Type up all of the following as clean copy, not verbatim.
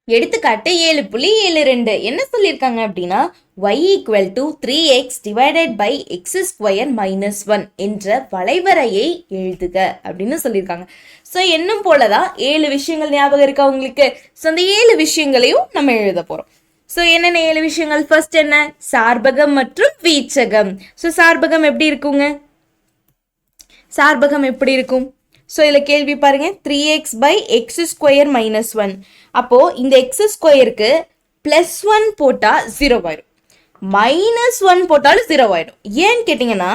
எடுத்துக்காட்டு 7.72 என்ன சொல்லியிருக்காங்க அப்படின்னா y equal to 3x divided by x square minus 1 என்ற வளைவரையை எழுதுக அப்படின்னு சொல்லியிருக்காங்க. ஸோ என்னும் போலதான் 7 விஷயங்கள் ஞாபகம் இருக்கா உங்களுக்கு? ஸோ அந்த 7 விஷயங்களையும் நம்ம எழுத போறோம். ஸோ என்னென்ன 7 விஷயங்கள்? ஃபர்ஸ்ட் என்ன? சார்பகம் மற்றும் வீச்சகம். ஸோ சார்பகம் எப்படி இருக்குங்க? சார்பகம் எப்படி இருக்கும்? ஸோ இதில் கேள்வி பாருங்க, 3x by x square minus 1. அப்போ இந்த எக்ஸ் ஸ்கொயருக்கு பிளஸ் 1 போட்டால் 0 ஆயிடும், மைனஸ் 1 போட்டாலும் 0 ஆயிடும். ஏன்னு கேட்டிங்கன்னா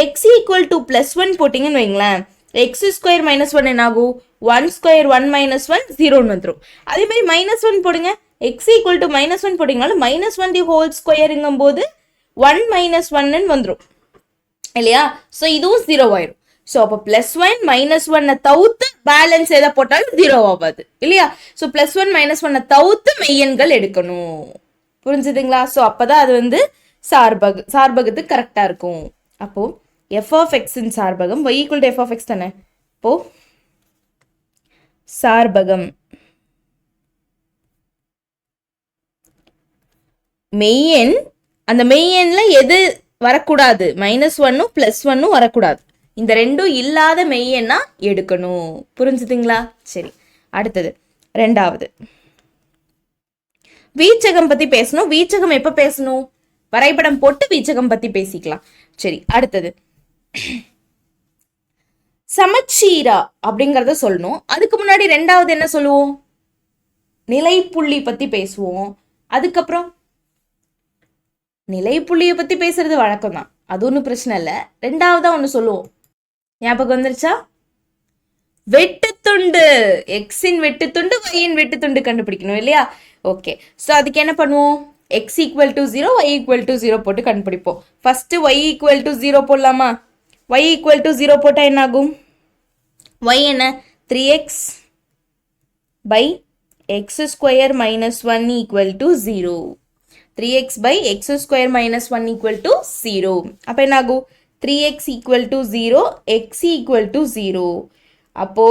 எக்ஸ் ஈக்குவல் டு பிளஸ் 1 போட்டிங்கன்னு வைங்களேன், எக்ஸ் ஸ்கொயர் மைனஸ் 1 என்ன ஆகும்? 1 ஸ்கொயர் 1 மைனஸ் 1 0ன்னு வந்துடும். அதே மாதிரி மைனஸ் 1 போடுங்க, எக்ஸ் ஈக்குவல் டு மைனஸ் 1 போட்டிங்கனாலும் மைனஸ் 1 தி ஹோல் ஸ்கொயருங்கும் போது 1 மைனஸ் 1ன்னு வந்துடும் இல்லையா? ஸோ இதுவும் 0 ஆயிடும். ஸோ அப்போ பிளஸ் 1 மைனஸ் 1 தவிர்த்து பேலன்ஸ் எதை போட்டாலும் 0 ஆகாது இல்லையா? ஸோ பிளஸ் 1 மைனஸ் 1 தவிர்த்து மெய்யெண்கள் எடுக்கணும். புரிஞ்சுதுங்களா? ஸோ அப்போதான் அது வந்து சார்பகத்துக்கு கரெக்டாக இருக்கும். அப்போ எஃப் ஆஃப் எக்ஸின் சார்பகம் y equal to f of x தானே. இப்போ சார்பகம் மெய்யெண், அந்த மெய்யெண்ல எது வரக்கூடாது? மைனஸ் 1ம் பிளஸ் 1ம் வரக்கூடாது. இந்த ரெண்டும் இல்லாத மெய்யெண்ணா எடுக்கணும். புரிஞ்சுதுங்களா? சரி, அடுத்தது ரெண்டாவது வீச்சகம் பத்தி பேசணும். வீச்சகம் எப்ப பேசணும்? வரைபடம் போட்டு வீச்சகம் பத்தி பேசிக்கலாம். சரி, அடுத்தது சமச்சீரா அப்படிங்கறத சொல்லணும். அதுக்கு முன்னாடி ரெண்டாவது என்ன சொல்லுவோம்? நிலைப்புள்ளி பத்தி பேசுவோம். அதுக்கப்புறம் நிலைப்புள்ளியை பத்தி பேசுறது வழக்கம் தான், அது ஒன்றும் பிரச்சனை இல்லை. ரெண்டாவதா ஒன்று சொல்லுவோம், ஞாபகம் வந்துருச்சா? வெட்டுத்துண்டு. எக்ஸின் வெட்டுத்துண்டு, ஒய்யின் வெட்டுத்துண்டு கண்டுபிடிக்கணும் இல்லையா? ஓகே, ஸோ அதுக்கு என்ன பண்ணுவோம்? X equal to 0, y equal to 0 போட்டு கண்டுபிடிப்போம். ஃபர்ஸ்ட் ஒய் ஈக்குவல் டு 0 போடலாமா? ஒய் ஈக்குவல் டு 0 போட்டால் என்ன ஆகும்? ஒய் என்ன? 3x by x square minus 1 equal to 0. 3x by x square minus 1 equal to 0. அப்போ என்ன ஆகும்? 3x equal to 0, x equal to 0. அப்போ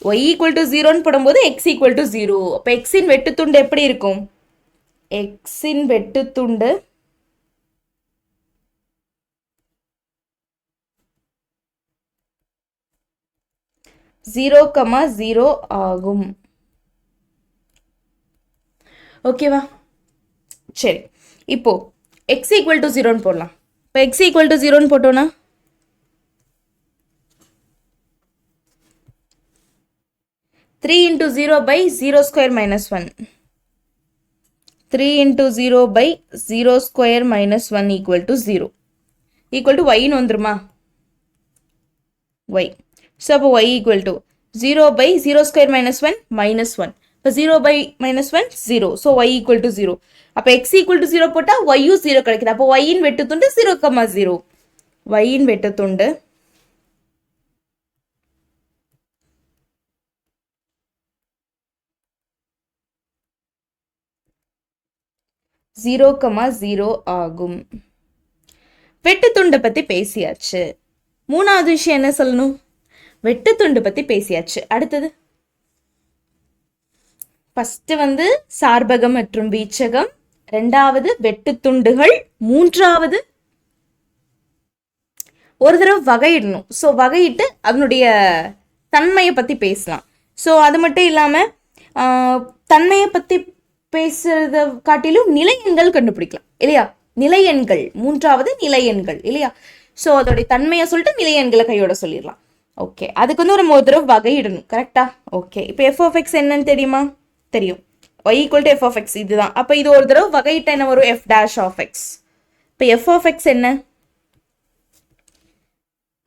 y equal to 0ன்னு போடும்போது x equal to 0. அப்போ x இன் வெட்டுத்துண்டு எப்படி இருக்கும்? x இன் வெட்டுத்துண்டு ஜீரோ கமா 0 ஆகும். ஓகேவா? சரி, இப்போ எக்ஸ் ஈக்குவல் டு 0ன்னு போடலாம். இப்போ எக்ஸ் ஈக்குவல் டு 0ன்னு போட்டோம்னா 3 into 0 by 0 square minus 1. 3 into 0 by 0 square minus 1 equal to 0. Equal to y ன்னு வந்துருமா? y. So அப்போ y equal to 0 by 0 square minus 1 minus 1. இப்போ 0 by minus 1 0. So y equal to 0. அப்போ x equal to 0 போட்டால் y 0 கிடைக்குது. அப்போ y இன் வெட்டுத்துண்டு 0,0. y இன் வெட்டுத்துண்டு 0,0 ஆகும். வெட்டுத்துண்டை பற்றி பேசியாச்சு. மூணாவது விஷயம் என்ன சொல்லணும்? வெட்டுத்துண்டு பற்றி பேசியாச்சு. அடுத்தது ஃபர்ஸ்ட் வந்து சார்பகம் மற்றும் வீச்சகம், ரெண்டாவது வெட்டுத்துண்டுகள், மூன்றாவது ஒரு தடவை வகையிடணும். ஸோ வகையிட்டு அதனுடைய தன்மையை பற்றி பேசலாம். ஸோ அது மட்டும் இல்லாமல் தன்மையை பற்றி பேசுறத காட்டிலும் நிலையெண்கள் கண்டுபிடிக்கலாம் இல்லையா? நிலையெண்கள், மூன்றாவது நிலையெண்கள் இல்லையா? ஸோ அதோடைய தன்மையை சொல்லிட்டு நிலையெண்களை கையோட சொல்லிடலாம். ஓகே, அதுக்கு வந்து ஒரு தடவை வகையிடணும். கரெக்டா? ஓகே, இப்போ எஃப் ஆஃப் எக்ஸ் என்னன்னு தெரியுமா? தெரியும். y equal to f of x இதுதான். அப்போ இது ஒரு தடவை வகையிட்ட என்ன வரும்? F dash of x. இப்போ எஃப் ஆஃப் எக்ஸ் என்ன?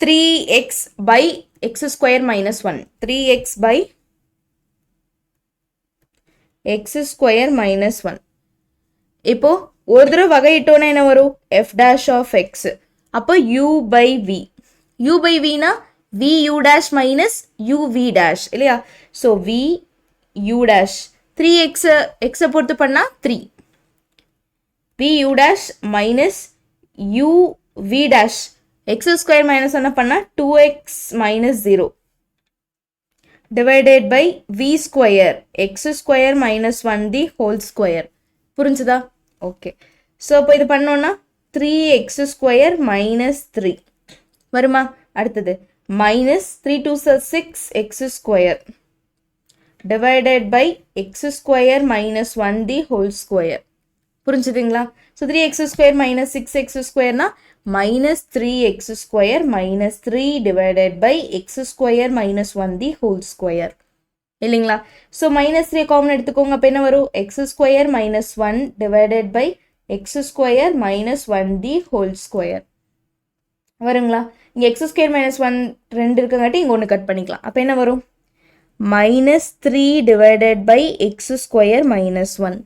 3x by x square minus 1. 3x by x square minus 1. இப்போ ஒரு தடவை வகையிட்டோன்னா என்ன வரும்? F dash of x. அப்போ u by v. u by vனா v u dash minus u v dash இல்லையா? So v u dash 3x எக்ஸை பொறுத்து பண்ணால் 3 v u dash minus u v dash X square minus என்ன பண்ணால் 2x minus 0. divided by v square x square minus 1 the whole square. புரிஞ்சுதா? Okay. So இப்போ இது பண்ணோன்னா 3x square minus 3 வருமா? அடுத்தது minus 3 2 6 x square divided by x square minus 1 the whole square. புரிஞ்சுதுங்களா? So 3x square minus 6x square na minus 3x square minus 3 divided by x square minus 1 the whole square. இல்லைங்களா? So minus 3 common எடுத்துக்கோங்க. அப்போ என்ன வரும்? x square minus 1 divided by x square minus 1 the whole square. வருங்களா? இங்கே x square minus 1 ரெண்டு இருக்குங்காட்டி இங்கே ஒன்று கட் பண்ணிக்கலாம். அப்போ என்ன வரும்? minus 3 divided by x square minus 1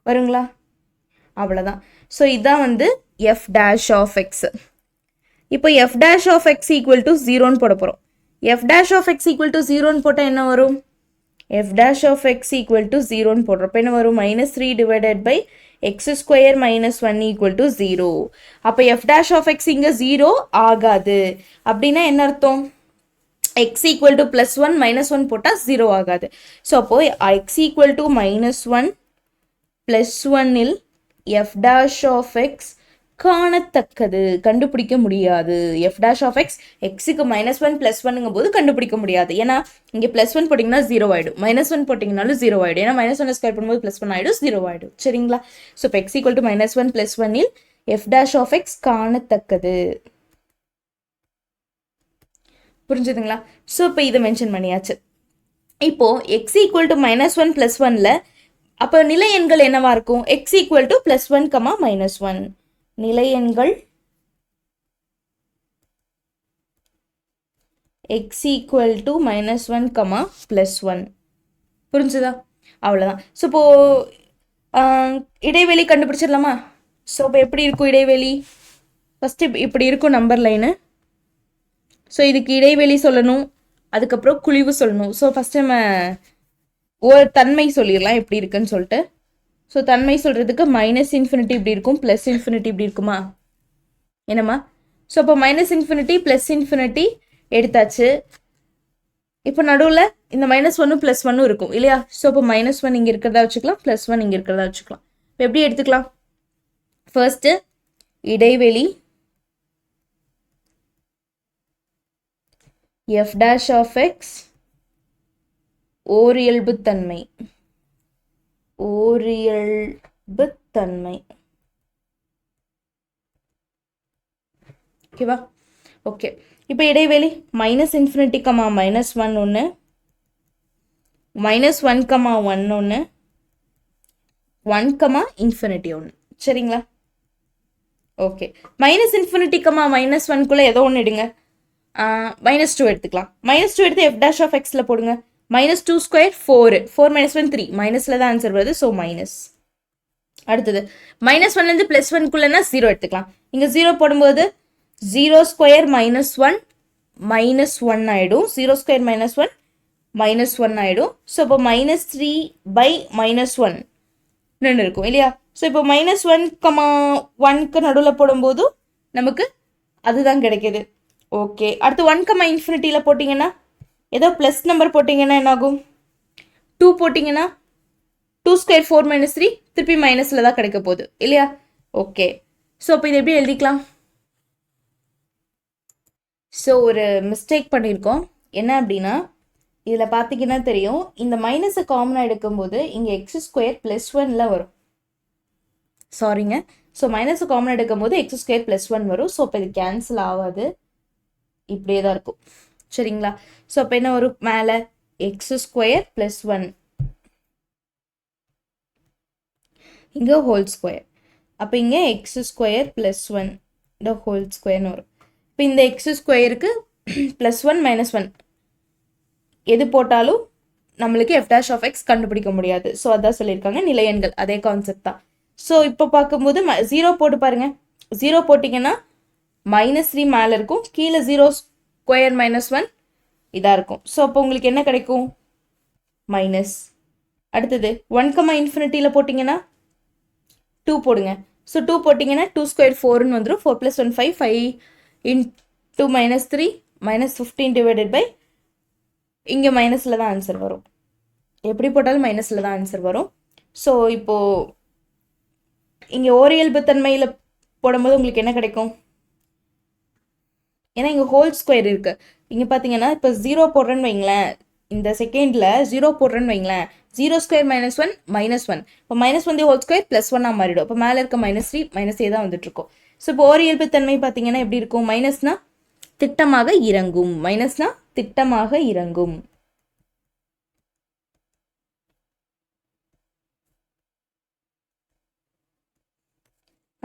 வருங்களா? அவ்வளோதான். ஸோ இதான் வந்து f dash of x. இப்போ f dash of x equal to 0ன்னு போட போகிறோம். f dash of x equal to 0ன்னு போட்டால் என்ன வரும்? f dash of x equal to 0ன்னு போடுறோம். அப்போ என்ன வரும்? minus 3 divided by x square minus 1 equal to 0. அப்போ f dash of x இங்கே 0 ஆகாது. அப்படின்னா என்ன அர்த்தம்? x equal to plus 1 minus 1 போட்டால் 0 ஆகாது. ஸோ அப்போ x equal to minus 1 plus 1 will f dash of x காணத்தக்கது, கண்டுபிடிக்க முடியாது. f dash of x xக்கு minus 1 plus 1ங்கும் போது கண்டுபிடிக்க முடியாது. ஏன்னா இங்கே plus 1 போட்டிங்கன்னா 0 ஆகிடும், minus 1 போட்டிங்கனாலும் 0 ஆகிடும். ஏன்னா minus 1 ஸ்கொயர் பண்ணும்போது plus 1 ஆகிடும், 0 ஆகிடும். சரிங்களா? ஸோ இப்போ x equal to minus 1 plus 1 will f dash of x காணத்தக்கது. புரிஞ்சுதுங்களா? ஸோ இப்போ இதை மென்ஷன் பண்ணியாச்சு. இப்போ x equal to minus 1 plus 1ல அப்போ நிலை எண்கள் என்னவா இருக்கும்? x equal to plus 1, minus 1. நிலை எண்கள் x equal to minus 1, plus 1. புரிஞ்சுதா? அவ்வளோதான். ஸோ இப்போ இடைவெளி கண்டுபிடிச்சிடலாமா? ஸோ இப்போ எப்படி இருக்கும் இடைவெளி? ஃபஸ்ட்டு இப்படி இருக்கும் நம்பர் லைனு. ஸோ இதுக்கு இடைவெளி சொல்லணும், அதுக்கப்புறம் குழிவு சொல்லணும். ஸோ ஃபஸ்ட்டு நம்ம ஒரு தன்மை சொல்லிடலாம் எப்படி இருக்குன்னு சொல்லிட்டு. ஸோ தன்மை சொல்கிறதுக்கு மைனஸ் இன்ஃபினிட்டி இப்படி இருக்கும், ப்ளஸ் இன்ஃபினிட்டி இப்படி இருக்குமா? என்னம்மா? ஸோ அப்போ மைனஸ் இன்ஃபினிட்டி ப்ளஸ் இன்ஃபினிட்டி எடுத்தாச்சு. இப்போ நடுவில் இந்த மைனஸ் 1 ப்ளஸ் 1 இருக்கும் இல்லையா? ஸோ அப்போ மைனஸ் 1 இங்கே இருக்கிறதா வச்சுக்கலாம், ப்ளஸ் 1 இங்கே இருக்கிறதா வச்சுக்கலாம். இப்போ எப்படி எடுத்துக்கலாம்? ஃபர்ஸ்ட்டு இடைவெளி f dash of x ஓரியல்புத்தன்மை, ஓரியல்புத்தன்மை. ஓகேவா? ஓகே. இப்போ இடைவெளி மைனஸ் இன்ஃபினிட்டி minus 1 ஒன்று, minus 1, 1 ஒன்று, 1, இன்ஃபினிட்டி ஒன்று. சரிங்களா? ஓகே. மைனஸ் இன்ஃபினிட்டி minus 1குள்ளே ஏதோ ஒன்று எடுங்க. minus 2 எடுத்துக்கலாம். minus 2 எடுத்து f dash of xல போடுங்க. minus 2 square 4, 4 minus 1 3, மைனஸில் தான் ஆன்சர் வருது. So minus. அடுத்தது minus 1லேருந்து ப்ளஸ் 1குள்ளேனா 0 எடுத்துக்கலாம். இங்கே 0 போடும்போது 0 ஸ்கொயர் minus 1 minus 1 ஆகிடும். 0 ஸ்கொயர் minus 1 minus 1 ஆகிடும். ஸோ இப்போ minus 3 by minus 1 ரெண்டு இருக்கும் இல்லையா? ஸோ இப்போ minus 1, 1க்கு நடுவில் போடும்போது நமக்கு அதுதான் கிடைக்கிது. ஓகே. அடுத்து 1, இன்ஃபினிட்டியில் போட்டிங்கன்னா ஏதோ ப்ளஸ் நம்பர் போட்டிங்கன்னா என்னாகும்? 2 போட்டிங்கன்னா 2 ஸ்கொயர் 4 minus 3 திருப்பி மைனஸில் தான் கிடைக்க போகுது இல்லையா? ஓகே. ஸோ அப்போ இது எப்படி எழுதிக்கலாம்? ஸோ ஒரு மிஸ்டேக் பண்ணியிருக்கோம். என்ன அப்படின்னா இதில் பார்த்தீங்கன்னா தெரியும், இந்த மைனஸை காமனாக எடுக்கும்போது இங்கே எக்ஸ் ஸ்கொயர் ப்ளஸ் 1ல் வரும். சாரிங்க. ஸோ மைனஸை காமனாக எடுக்கும்போது எக்ஸ் ஸ்கொயர் ப்ளஸ் 1 வரும். ஸோ அப்போ இது கேன்சல் ஆகாது, இப்படியே தான் இருக்கும். சரிங்களா? ஸோ அப்போ என்ன வரும்? மேலே எக்ஸ் ஸ்கொயர் ப்ளஸ் 1, இங்கே ஹோல் ஸ்கொயர். அப்போ இங்கே எக்ஸ் ஸ்கொயர் ப்ளஸ் 1 இந்த ஹோல் ஸ்கொயர்னு வரும். இப்போ இந்த எக்ஸ் ஸ்கொயருக்கு ப்ளஸ் 1 minus 1 எது போட்டாலும் நம்மளுக்கு f dash of x கண்டுபிடிக்க முடியாது. ஸோ அதான் சொல்லியிருக்காங்க நிலையன்கள், அதே கான்செப்ட் தான். ஸோ இப்போ பார்க்கும்போது 0 போட்டு பாருங்க. 0 போட்டிங்கன்னா minus 3 மேலே இருக்கும், கீழே 0 ஸ்கொயர் minus 1 இதாக இருக்கும். ஸோ அப்போ உங்களுக்கு என்ன கிடைக்கும்? மைனஸ். அடுத்தது 1, இன்ஃபினிட்டியில் போட்டிங்கன்னா 2 போடுங்க. ஸோ 2 போட்டிங்கன்னா 2 ஸ்கொயர் 4ன்னு வந்துடும். 4 + 1 5, 5 into minus 3 minus 15 divided by இங்கே மைனஸில் தான் ஆன்சர் வரும். எப்படி போட்டாலும் மைனஸில் தான் ஆன்சர் வரும். ஸோ இப்போது இங்கே ஓரியல்பு தன்மையில் போடும்போது உங்களுக்கு என்ன கிடைக்கும்? ஏன்னா இங்கே ஹோல் ஸ்கொயர் இருக்குது. இங்கே பார்த்தீங்கன்னா இப்போ 0 போடுறேன்னு வைங்களேன், இந்த செகண்டில் 0 போடுறேன்னு வைங்களேன், 0 ஸ்கொயர் -1 -1. இப்போ -1 ஹோல் ஸ்கொயர் +1 மாறிடும். இப்போ மேலே இருக்க -3 -a தான் வந்துட்டுருக்கோம். ஸோ இப்போ ஓரியல்பு தன்மை பார்த்தீங்கன்னா எப்படி இருக்கும்? மைனஸ்னா திட்டமாக இறங்கும். மைனஸ்னா திட்டமாக இறங்கும்.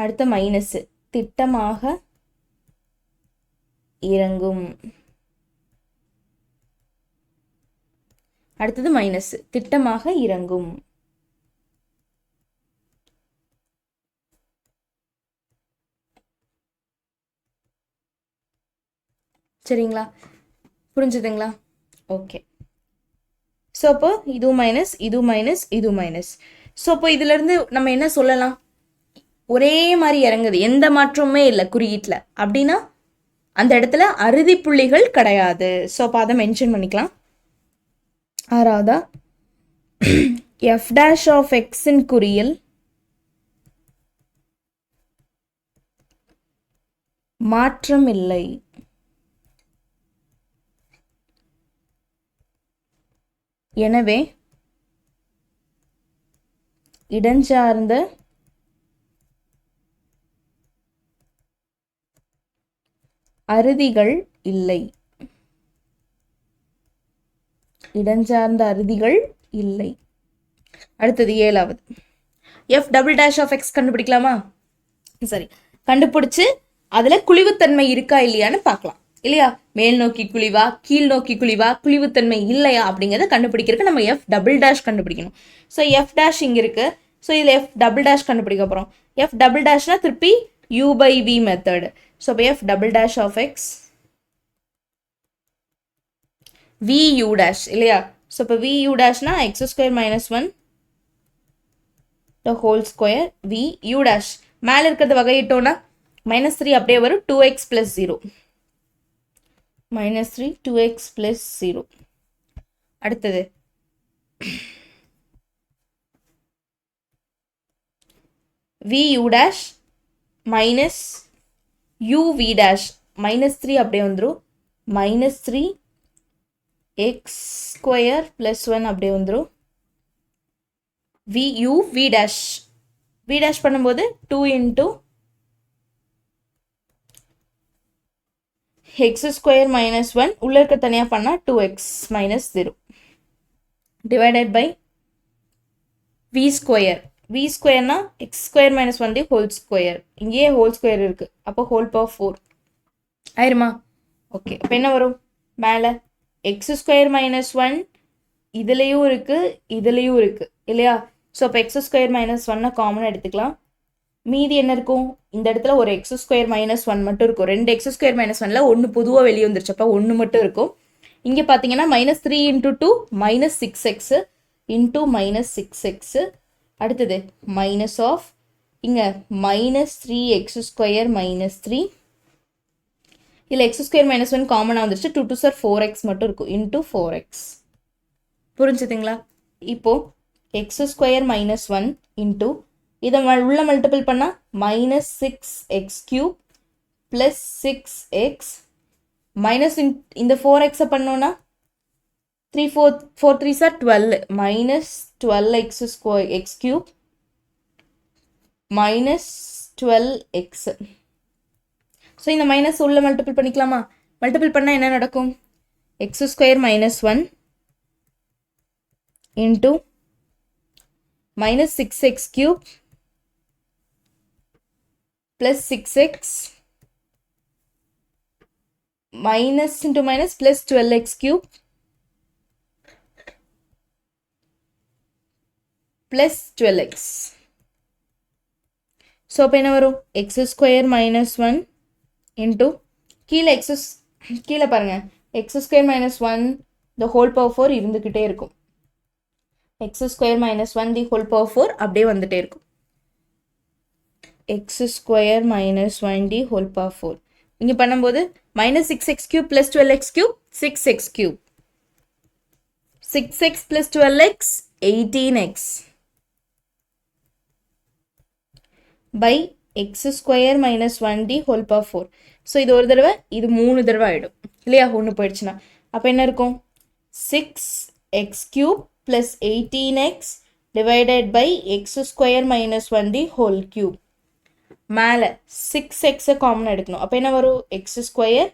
அடுத்த மைனஸ் திட்டமாக இறங்கும். அடுத்தது மைனஸ் திட்டமாக இறங்கும். சரிங்களா? புரிஞ்சுதுங்களா? ஓகே. ஸோ அப்போ இது மைனஸ், இது மைனஸ், இது மைனஸ். ஸோ அப்போ இதுலேருந்து நம்ம என்ன சொல்லலாம்? ஒரே மாதிரி இறங்குது, எந்த மாற்றமுமே இல்லை குறியீட்டில் அப்படின்னா அந்த இடத்துல அறுதி புள்ளிகள் கிடையாது. ஸோ அப்போ அதை மென்ஷன் பண்ணிக்கலாம். ஆறாவதா எஃப் டேஷ் ஆஃப் எக்ஸின் குறியில் மாற்றம் இல்லை. எனவே இடஞ்சார்ந்த அறுதிகள் இல்லை. இடஞ்சார்ந்த அறுதிகள் இல்லை. அடுத்தது 7வது f double dash of x கண்டுபிடிக்கலாமா? சரி, கண்டுபிடிச்சு அதில் குழிவுத்தன்மை இருக்கா இல்லையான்னு பார்க்கலாம் இல்லையா? மேல் நோக்கி குழிவா, கீழ் நோக்கி குழிவா, குழிவுத்தன்மை இல்லையா அப்படிங்கிறத கண்டுபிடிக்கிறதுக்கு நம்ம எஃப் டபுள் டேஷ் கண்டுபிடிக்கணும். ஸோ எஃப் டேஷ் இங்கே இருக்கு. ஸோ இதில் எஃப் டபுள் டேஷ் கண்டுபிடிக்க போகிறோம். எஃப் டபுள் டேஷ்னா திருப்பி u/v மெத்தடு. ஸோ இப்போ f double dash of x vu dash இல்லையா? ஸோ இப்போ vu டேஷ்னா x² - 1 the whole square vu dash. மேலே இருக்கிறது வகையிட்டோன்னா -3 அப்படியே வரும், 2x + 0. -3 2x + 0. அடுத்தது vu dash minus uv dash. -3 அப்படியே வந்துடும், -3 x² + 1 அப்படியே வந்துடும். v டேஷ் v டேஷ் பண்ணும்போது 2 × x² - 1 உள்ள இருக்க தனியாக பண்ணால் 2x - 0 டிவைடட் பை v². v²னா x² - 1 ஹோல் ஸ்கொயர். இங்கேயே ஹோல் ஸ்கொயர் இருக்கு, அப்போ ஹோல் பவர் 4 ஆயிருமா? ஓகே. இப்போ என்ன வரும்? மேலே x² - 1 இதுலேயும் இருக்கு, இதுலேயும் இருக்கு இல்லையா? ஸோ அப்போ x² - 1 காமனாக எடுத்துக்கலாம். மீதி என்ன இருக்கும்? இந்த இடத்துல ஒரு x² - 1 மட்டும் இருக்கும். 2 x² - 1ல் 1 பொதுவாக வெளியே வந்துருச்சு, அப்போ 1 மட்டும் இருக்கும். இங்கே பார்த்தீங்கன்னா -3 × 2 -6x × -6x. அடுத்தது மைனஸ் ஆஃப் இங்கே -3x² - 3. இதில் x² - 1 காமனாக வந்துருச்சு, 2 2 4x மட்டும் இருக்கும், × 4x. புரிஞ்சுதுங்களா? இப்போது x² - 1 × இதை உள்ள மல்டிபிள் பண்ணால் -6x³ + 6x மைனஸ் இந்த 4x பண்ணோன்னா 3 4 3s are 12 -12x³ -12x. So இந்த மைனஸ் உள்ள மல்டிபிள் பண்ணிக்கலாமா? மல்டிபிள் பண்ணால் என்ன நடக்கும்? x² - 1 × -6x³ + 6x minus into minus plus 12x³ plus 12x. So அப்போ என்ன வரும்? x² - 1 into கீழே கீழே பாருங்கள், x² - 1 the whole power 4 இருந்துக்கிட்டே இருக்கும். x² - 1 the whole power 4 அப்படியே வந்துட்டே இருக்கும். x² - 1 the whole power 4 இங்கே பண்ணும்போது -6x³ + 12x³ 6x³ 6x plus 12x 18x by x square minus 1d whole power 4. So இது ஒரு தடவை இது 3 தடவை ஆகிடும் இல்லையா, ஒன்று போயிடுச்சுன்னா. அப்போ என்ன இருக்கும், 6x cube plus 18x divided by x square minus 1d whole cube. மேலே 6x காமனாக எடுக்கணும். அப்போ என்ன வரும், x square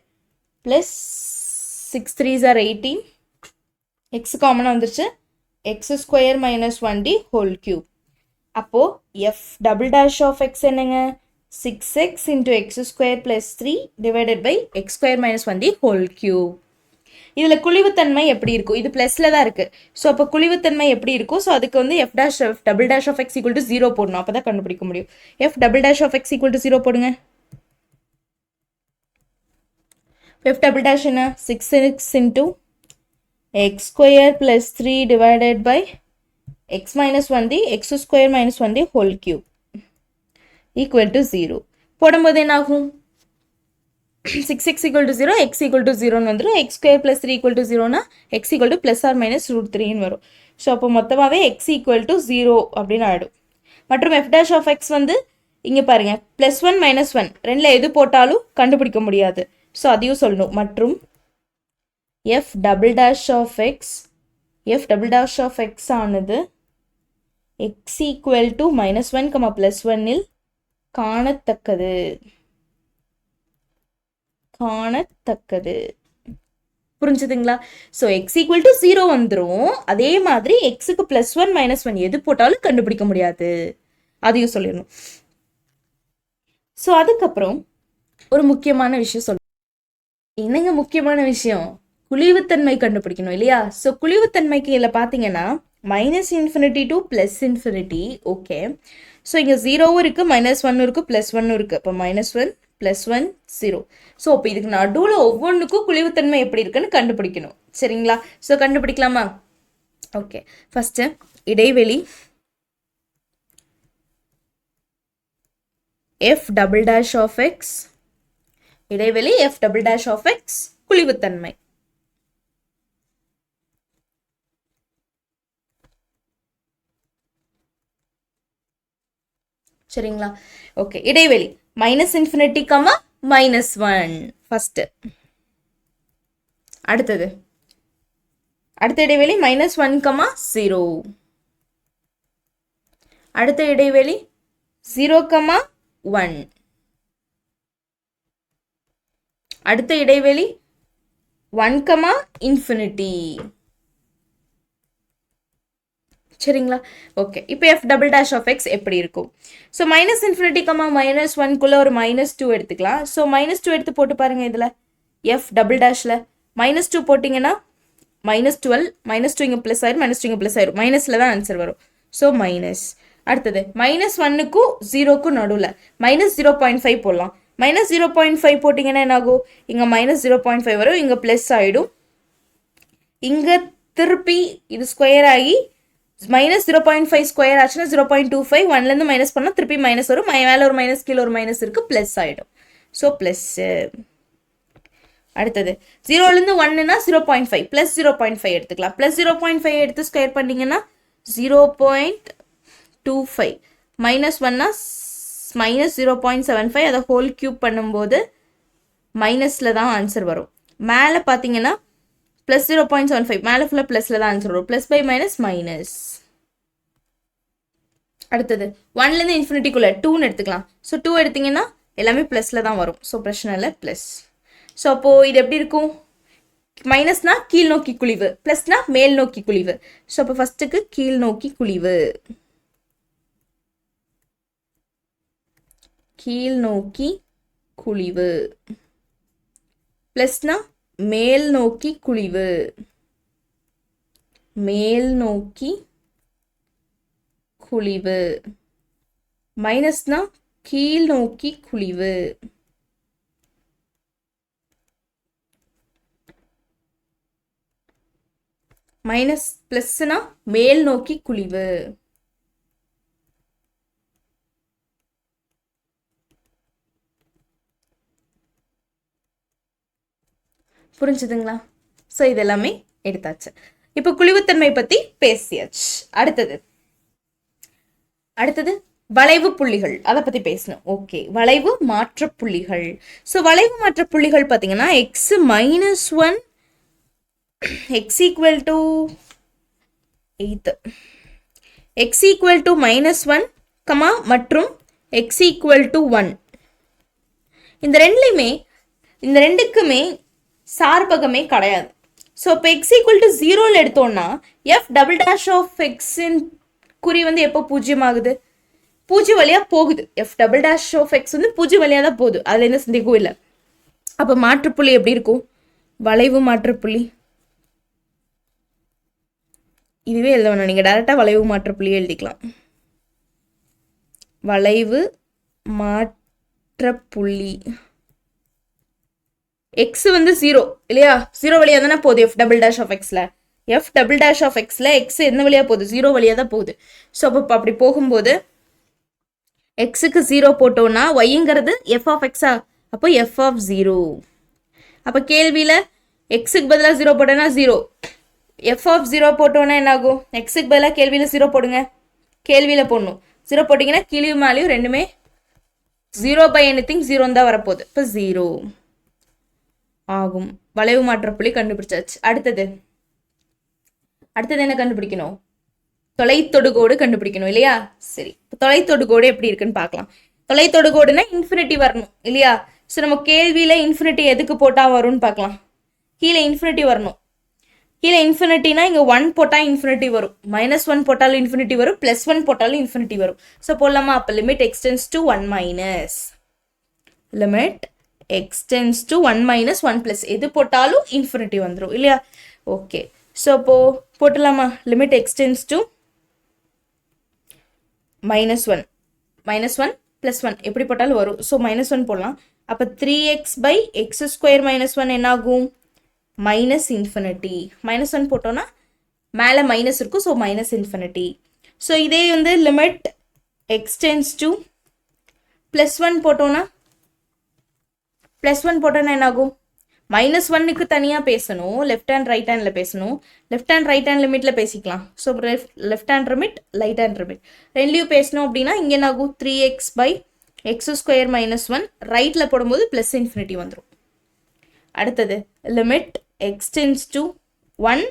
plus 6 3s are 18, x காமனாக வந்துருச்சு, x square minus 1d whole cube. அப்போ f double dash of x என்னங்க, 6x into x square plus 3 divided by x square minus 1d whole cube. இதில் குழிவுத்தன்மை எப்படி இருக்கும், இது ப்ளஸில் தான் இருக்குது. ஸோ அப்போ குழிவுத்தன்மை எப்படி இருக்கும், ஸோ அதுக்கு வந்து f double dash of x equal to 0 போடணும், அப்போ தான் கண்டுபிடிக்க முடியும். f double dash of x equal to 0 போடுங்க. f double dash என்ன, 6x into x square plus 3 divided by x minus 1d x square minus 1d whole cube equal to 0. போடும்போது என்ன ஆகும், 6x equal to 0 x equal to 0 வந்துடும், x square plus 3 equal to 0 x equal to plus or minus root 3 வரும். So அப்போ மொத்தமாகவே x equal to 0 அப்படின்னு ஆகிடும். மற்றும் f dash of x வந்து இங்கே பாருங்கள் +1 -1 ரெண்டில் எது போட்டாலும் கண்டுபிடிக்க முடியாது. ஸோ அதையும் சொல்லணும். மற்றும் f double dash of x ஆனது x equal to -1, +1 இல் காணத்தக்கது. புரிஞ்சுதுங்களா? ஸோ x equal to 0 வந்துடும். அதே மாதிரி xக்கு +1 -1 எது போட்டாலும் கண்டுபிடிக்க முடியாது, அதையும் சொல்லிடணும். ஸோ அதுக்கப்புறம் ஒரு முக்கியமான விஷயம் சொல்ல, என்னங்க முக்கியமான விஷயம், குழிவுத்தன்மை கண்டுபிடிக்கணும் இல்லையா? ஸோ குழிவுத்தன்மைக்கு இதில் பார்த்தீங்கன்னா -∞ to +∞. ஓகே, ஸோ இங்கே 0வும் இருக்குது, -1 இருக்குது, +1 இருக்குது. அப்போ -1 +1 0. ஸோ அப்போ இதுக்கு நடுவில் ஒவ்வொன்றுக்கும் குழிவுத்தன்மை எப்படி இருக்குன்னு கண்டுபிடிக்கணும். சரிங்களா? ஸோ கண்டுபிடிக்கலாமா? ஓகே, ஃபஸ்ட்டு இடைவெளி f double dash of x, இடைவெளி f double dash of x குழிவுத்தன்மை. சரிங்களா? ஓகே, இடைவெளி -∞, -1 ஃபர்ஸ்ட். அடுத்தது அடுத்த இடைவெளி -1, 0. அடுத்த இடைவெளி 0, 1. அடுத்த இடைவெளி 1, ∞. சரிங்களா? ஓகே, இப்போ f double dash of x எப்படி இருக்கும்? ஸோ -∞, -1குள்ளே ஒரு -2 எடுத்துக்கலாம். ஸோ -2 எடுத்து போட்டு பாருங்கள். இதில் f double dashல -2 போட்டிங்கன்னா -12, -2 இங்கே ப்ளஸ் ஆயிரும், -2 இங்கே ப்ளஸ் ஆயிரும், மைனஸில் தான் ஆன்சர் வரும். So minus. அடுத்தது -1க்கும் 0க்கும் நடுவில் -0.5 போடலாம். -0.5 போட்டிங்கன்னா என்ன ஆகும், இங்கே -0.5 வரும், இங்கே ப்ளஸ் ஆகிடும், இங்கே திருப்பி இது ஸ்கொயர் ஆகி -0.5 ஸ்கொயர் ஆச்சுன்னா 0.25, 1லேருந்து மைனஸ் பண்ணால் திருப்பி மைனஸ் வரும், மேலே ஒரு மைனஸ் கீழே ஒரு மைனஸ் இருக்குது, ப்ளஸ் ஆகிடும். So plus. அடுத்தது 0லேருந்து 1னா 0.5 +0.5 எடுத்துக்கலாம். +0.5 எடுத்து ஸ்கொயர் பண்ணிங்கன்னா 0.25, -1னா -0.75, அதை ஹோல் க்யூப் பண்ணும்போது மைனஸில் தான் ஆன்சர் வரும். மேலே பார்த்தீங்கன்னா +0.75, மேலே ஃபுல்லாக ப்ளஸில் தான் ஆன்சர் வரும். Plus by minus minus. அடுத்தது 1லேருந்து ∞குள்ளே 2ன்னு எடுத்துக்கலாம். ஸோ 2 எடுத்திங்கன்னா எல்லாமே ப்ளஸில் தான் வரும். ஸோ பிரச்சனை இல்லை, ப்ளஸ். ஸோ அப்போது இது எப்படி இருக்கும், மைனஸ்னா கீழ் நோக்கி குழிவு, ப்ளஸ்னா மேல் நோக்கி குழிவு. ஸோ அப்போ ஃபஸ்ட்டுக்கு கீழ் நோக்கி குழிவு, கீழ் நோக்கி குழிவு. ப்ளஸ்னா மேல் நோக்கி குழிவு, மேல் நோக்கி குழிவு. மைனஸ்னா கீழ் நோக்கி குழிவு. மைனஸ் ப்ளஸ்னா மேல் நோக்கி குழிவு. புரிஞ்சுதுங்களா? ஸோ இதெல்லாமே எடுத்தாச்சு. இப்போ குழிவுத்தன்மை பத்தி பேசியாச்சு. அடுத்தது வளைவு புள்ளிகள், அதை பத்தி பேசணும். ஓகே, வளைவு மாற்ற புள்ளிகள். ஸோ வளைவு மாற்ற புள்ளிகள் பார்த்தீங்கன்னா X minus one, X equal to 8, X equal to minus one comma மற்றும் எக்ஸ் ஈக்குவல் டு 1. இந்த ரெண்டுக்குமே சார்பகமே கிடையாது. ஸோ இப்போ எக்ஸ் ஈக்குவல் டு 0 எடுத்தோம்னா எஃப் டபுள் டேஷ் ஆஃப் எக்ஸின் குறி வந்து எப்போ பூஜ்ஜியம் ஆகுது? பூஜ்ஜியம் வழியா போகுது. F double dash of x வந்து பூஜ்ஜியம் வழியா தான் போகுது, அதுல எந்த சந்தேகமும் இல்லை. அப்போ மாற்றுப்புள்ளி எப்படி இருக்கும்? வளைவு மாற்றுப்புள்ளி இதுவே எழுத வேணாம், நீங்க டைரக்டா வளைவு மாற்றுப்புள்ளியே எழுதிக்கலாம். வளைவு மாற்றப்புள்ளி எக்ஸ் வந்து 0 இல்லையா? 0 வழியா தானே போகுது எஃப் டபுள் டேஷ் ஆஃப் எக்ஸ்ல. எஃப் டபுள் டேஷ் ஆஃப் எக்ஸ்ல எக்ஸ் என்ன வழியா போகுது? 0 வழியா தான் போகுது. ஸோ அப்போ அப்படி போகும்போது எக்ஸுக்கு 0 போட்டோம்னா ஒய்ங்கிறது எஃப் ஆஃப் எக்ஸா, அப்போ எஃப் ஆஃப் 0. அப்போ கேள்வியில் எக்ஸுக்கு பதிலாக 0 போட்டோன்னா 0, எஃப் ஆஃப் 0 போட்டோன்னா என்ன ஆகும்? எக்ஸுக்கு பதிலாக கேள்வியில் 0 போடுங்க, கேள்வியில் போடணும். 0 போட்டிங்கன்னா கீழியும் மேலேயும் ரெண்டுமே 0 பை எனிதிங் 0 தான் வரப்போகுது. இப்போ 0 ஆகும். வளைவு மாற்றப்புள்ளி கண்டுபிடிச்சாச்சு. அடுத்தது என்ன கண்டுபிடிக்கணும்? தொலைத்தொடுகோடு கண்டுபிடிக்கணும் இல்லையா? சரி, தொலைத்தொடுகோடு எப்படி இருக்குன்னு பார்க்கலாம். தொலைத்தொடுகோடுனா இன்ஃபினிட்டி வரணும் இல்லையா? ஸோ நம்ம கேள்வியில இன்ஃபினிட்டி எதுக்கு போட்டால் வரும்னு பார்க்கலாம். கீழே இன்ஃபினிட்டி வரணும். கீழே இன்ஃபினிட்டினா இங்கே 1 போட்டால் இன்ஃபினிட்டி வரும், -1 போட்டாலும் இன்ஃபினிட்டி வரும், +1 போட்டாலும் இன்ஃபினிட்டி வரும். ஸோ போடலாமா? அப்போ limit x tends to 1 minus, limit x tends to 1 minus 1 plus, எது போட்டாலும் இன்ஃபினிட்டி வந்துடும் இல்லையா? ஓகே, ஸோ அப்போ போட்டலாமா? லிமிட் எக்ஸ்டென்ஸ் டு -1 +1 எப்படி போட்டாலும் வரும். ஸோ -1 போடலாம். அப்போ 3x பை எக்ஸ் ஸ்கொயர் -1 என்ன ஆகும்? Minus infinity. -1 போட்டோன்னா மேலே மைனஸ் இருக்கும், ஸோ மைனஸ் இன்ஃபினிட்டி. ஸோ இதே வந்து லிமிட் எக்ஸ்டென்ஸ் டு +1 போட்டோன்னா என்ன ஆகும்? -1க்கு தனியாக பேசணும், லெஃப்ட் ஹேண்ட் ரைட் ஹேண்டில் பேசணும். லெஃப்ட் ஹேண்ட் ரைட் ஹேண்ட் லிமிட்டில் பேசிக்கலாம். So left hand limit right hand limit ரெண்டுலையும் பேசணும் அப்படின்னா இங்கே என்ன ஆகும்? 3x பை எக்ஸ் ஸ்கொயர் -1 ரைட்டில் போடும்போது ப்ளஸ் இன்ஃபினிட்டி வந்துடும். அடுத்தது லிமிட் எக்ஸ்டென்ஸ் டு 1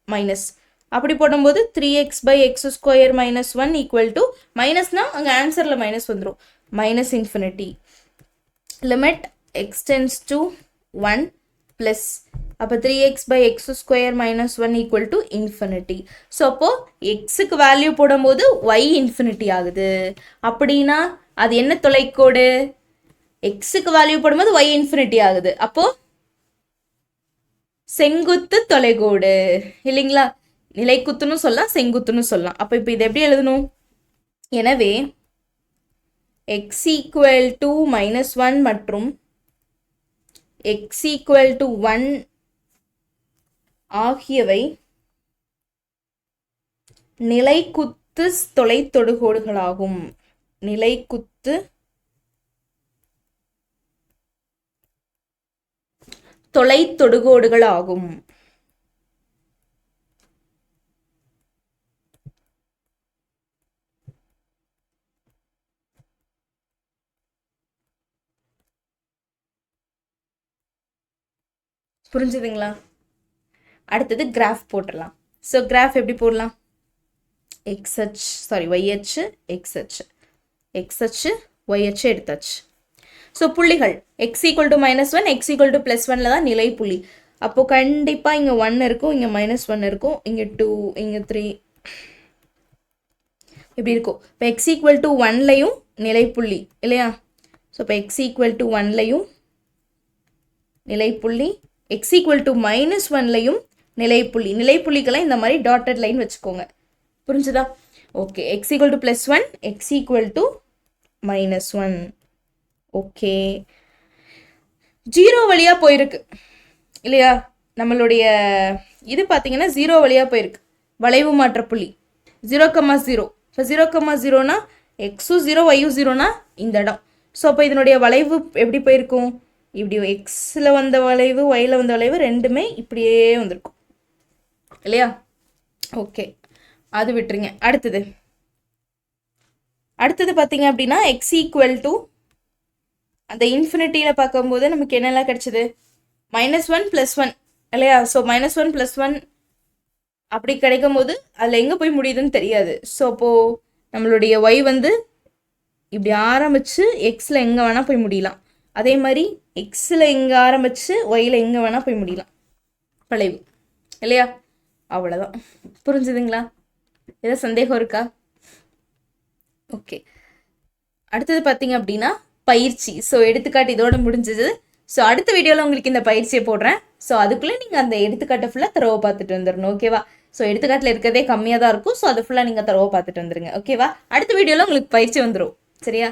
மைனஸ், அப்படி போடும்போது 3x by x square -1 equal to மைனஸ்னா அங்கே ஆன்சரில் மைனஸ் வந்துடும், minus infinity. Limit x tends to 1 plus, அப்போ 3x by x square -1 equal to infinity. So அப்போது எக்ஸுக்கு வேல்யூ போடும்போது ஒய் இன்ஃபினிட்டி ஆகுது. அப்படின்னா அது என்ன தொலைக்கோடு? எக்ஸுக்கு வேல்யூ போடும்போது ஒய் இன்ஃபினிட்டி ஆகுது. அப்போது செங்குத்து தொலைகோடு இல்லைங்களா? நிலைக்குத்துன்னு சொல்லலாம், செங்குத்துன்னு சொல்லலாம். அப்போ இப்போ இது எப்படி எழுதணும்? எனவே எக்ஸ் ஈக்குவல் டு -1 மற்றும் எக்ஸ் ஈக்குவல் டு 1 ஆகியவை நிலைக்குத்து தொலைத்தொடுகோடுகளாகும். நிலைக்குத்து தொலைத்தொடுகோடுகள் ஆகும். புரிஞ்சுதுங்களா? அடுத்தது கிராஃப் போட்டுடலாம். ஸோ கிராஃப் எப்படி போடலாம்? ஒய்ஹெச் எக்ஸ்ஹெச் ஒய்ஹெச் எடுத்தாச்சு. ஸோ புள்ளிகள் X equal to -1 x equal to +1 தான் நிலை புள்ளி. அப்போது கண்டிப்பாக இங்கே 1 இருக்கும், இங்கே -1 இருக்கும், இங்கே 2, இங்கே 3 இப்படி இருக்கும். இப்போ எக்ஸ் ஈக்குவல் டு 1லையும் நிலைப்புள்ளி இல்லையா? ஸோ இப்போ எக்ஸ் ஈக்குவல் டு 1லையும் நிலைப்புள்ளி, எக்ஸ் ஈக்குவல் டு -1லையும் நிலைப்புள்ளி. நிலைப்புள்ளிக்கெல்லாம் இந்த மாதிரி டாட்டட் லைன் வச்சுக்கோங்க. புரிஞ்சுதா? Okay, x equal to +1 x equal to -1. Okay, 0 வழியாக போயிருக்கு இல்லையா? நம்மளுடைய இது பார்த்தீங்கன்னா 0 வழியாக போயிருக்கு. வளைவு மாற்றப்புள்ளி 0,0. இப்போ 0,0னா எக்ஸும் 0 ஒய்யும் 0னா இந்த இடம். ஸோ அப்போ இதனுடைய வளைவு எப்படி போயிருக்கும்? இப்படி எக்ஸில் வந்த வளைவு ஒயில் வந்த வளைவு ரெண்டுமே இப்படியே வந்திருக்கும் இல்லையா? ஓகே, அது விட்டுருங்க. அடுத்தது பார்த்தீங்க அப்படின்னா எக்ஸ் ஈக்குவல் டு அந்த இன்ஃபினிட்டியில் பார்க்கும்போது நமக்கு என்னெல்லாம் கிடைச்சது, -1 + 1 இல்லையா? ஸோ -1 + 1 அப்படி கிடைக்கும் போது அதில் எங்கே போய் முடியுதுன்னு தெரியாது. ஸோ அப்போது நம்மளுடைய ஒய் வந்து இப்படி ஆரம்பித்து எக்ஸில் எங்கே வேணால் போய் முடியலாம். அதே மாதிரி எக்ஸில் எங்கே ஆரம்பித்து ஒயில் எங்கே வேணால் போய் முடியலாம், வளைவு இல்லையா? அவ்வளோதான். புரிஞ்சுதுங்களா? ஏதாவது சந்தேகம் இருக்கா? ஓகே, அடுத்தது பார்த்தீங்க அப்படின்னா பயிற்சி. ஸோ எடுத்துக்காட்டு இதோட முடிஞ்சது. ஸோ அடுத்த வீடியோவில் உங்களுக்கு இந்த பயிற்சியை போடுறேன். ஸோ அதுக்குள்ளே நீங்கள் அந்த எடுத்துக்காட்டை ஃபுல்லாக தரவை பார்த்துட்டு வந்துடணும். ஓகேவா? ஸோ எடுத்துக்காட்டில் இருக்கிறதே கம்மியாக தான் இருக்கும். ஸோ அதை ஃபுல்லாக நீங்கள் தரவை பார்த்துட்டு வந்துடுங்க. ஓகேவா? அடுத்த வீடியோவில் உங்களுக்கு பயிற்சி வந்துடும். சரியா?